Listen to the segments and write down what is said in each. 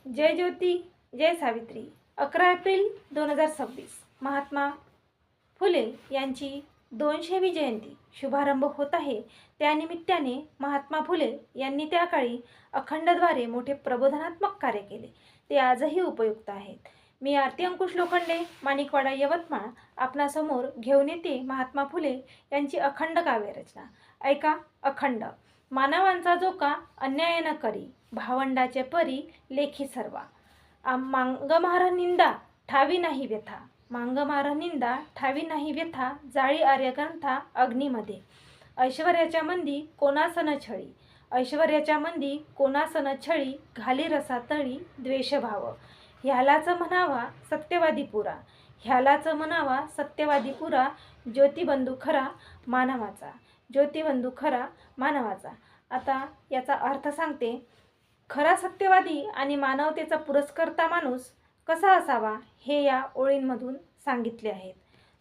जय ज्योती जय Savitri. 11 April 2026 Mahatma Phule यांची 200वी जयंती शुभारंभ होत आहे. त्यानिमित्ताने महात्मा फुले यांनी त्या काळी अखंडद्वारे मोठे प्रबोधनात्मक कार्य केले. ते आजही उपयुक्त आहेत. मी आरती अंकुश लोखंडे, माणिकवाडा, यवतमाळ आपणासमोर घेऊन येते महात्मा फुले यांची अखंड काव्यरचना. ऐका. अखंड. मानवांचा जो का अन्याय न करी, भावंडाचे परी लेखी सर्वा. मांगमार निंदा ठावी नाही व्यथा, मांगमार निंदा ठावी नाही व्यथा, जाळी आर्यग्रंथा अग्नीमध्ये. ऐश्वर्याच्या मंदी कोणासन छळी, ऐश्वर्याच्या मंदी कोणासन छळी, घाली रसा तळी द्वेषभाव. ह्यालाच म्हणावा सत्यवादी पुरा, ह्यालाच म्हणावा सत्यवादी पुरा, ज्योतिबंधू खरा मानवाचा, ज्योतिबंधू खरा मानवाचा. आता याचा अर्थ सांगते. खरा सत्यवादी आणि मानवतेचा पुरस्कर्ता माणूस कसा असावा हे या ओळींमधून सांगितले आहेत.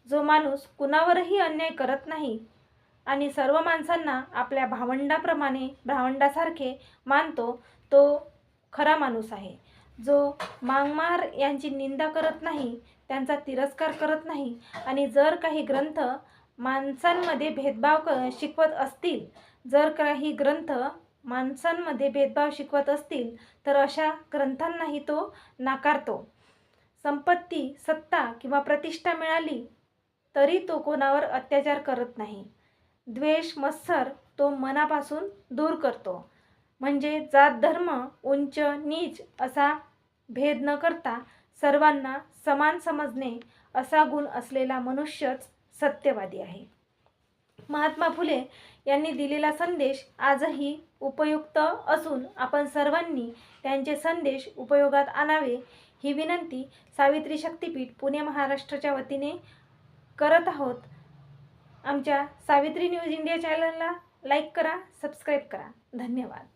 जो माणूस कुणावरही अन्याय करत नाही आणि सर्व माणसांना आपल्या भावंडासारखे मानतो, तो खरा माणूस आहे. जो मांगमार यांची निंदा करत नाही, त्यांचा तिरस्कार करत नाही आणि जर काही ग्रंथ माणसांमध्ये भेदभाव शिकवत असतील, जर काही ग्रंथ माणसांमध्ये भेदभाव शिकवत असतील तर अशा ग्रंथांनाही तो नाकारतो. संपत्ती, सत्ता किंवा प्रतिष्ठा मिळाली तरी तो कोणावर अत्याचार करत नाही. द्वेष, मत्सर तो मनापासून दूर करतो. म्हणजे जात धर्म, उंच नीच असा भेद न करता सर्वांना समान समजणे असा गुण असलेला मनुष्यच सत्यवादी आहे. महात्मा फुले यांनी दिलेला संदेश आजही उपयुक्त असून आपण सर्वांनी त्यांचे संदेश उपयोगात आणावे ही विनंती सावित्री शक्तिपीठ पुणे महाराष्ट्राच्या वतीने करत आहोत. आमच्या सावित्री न्यूज इंडिया चॅनलला लाईक करा, सबस्क्राईब करा. धन्यवाद.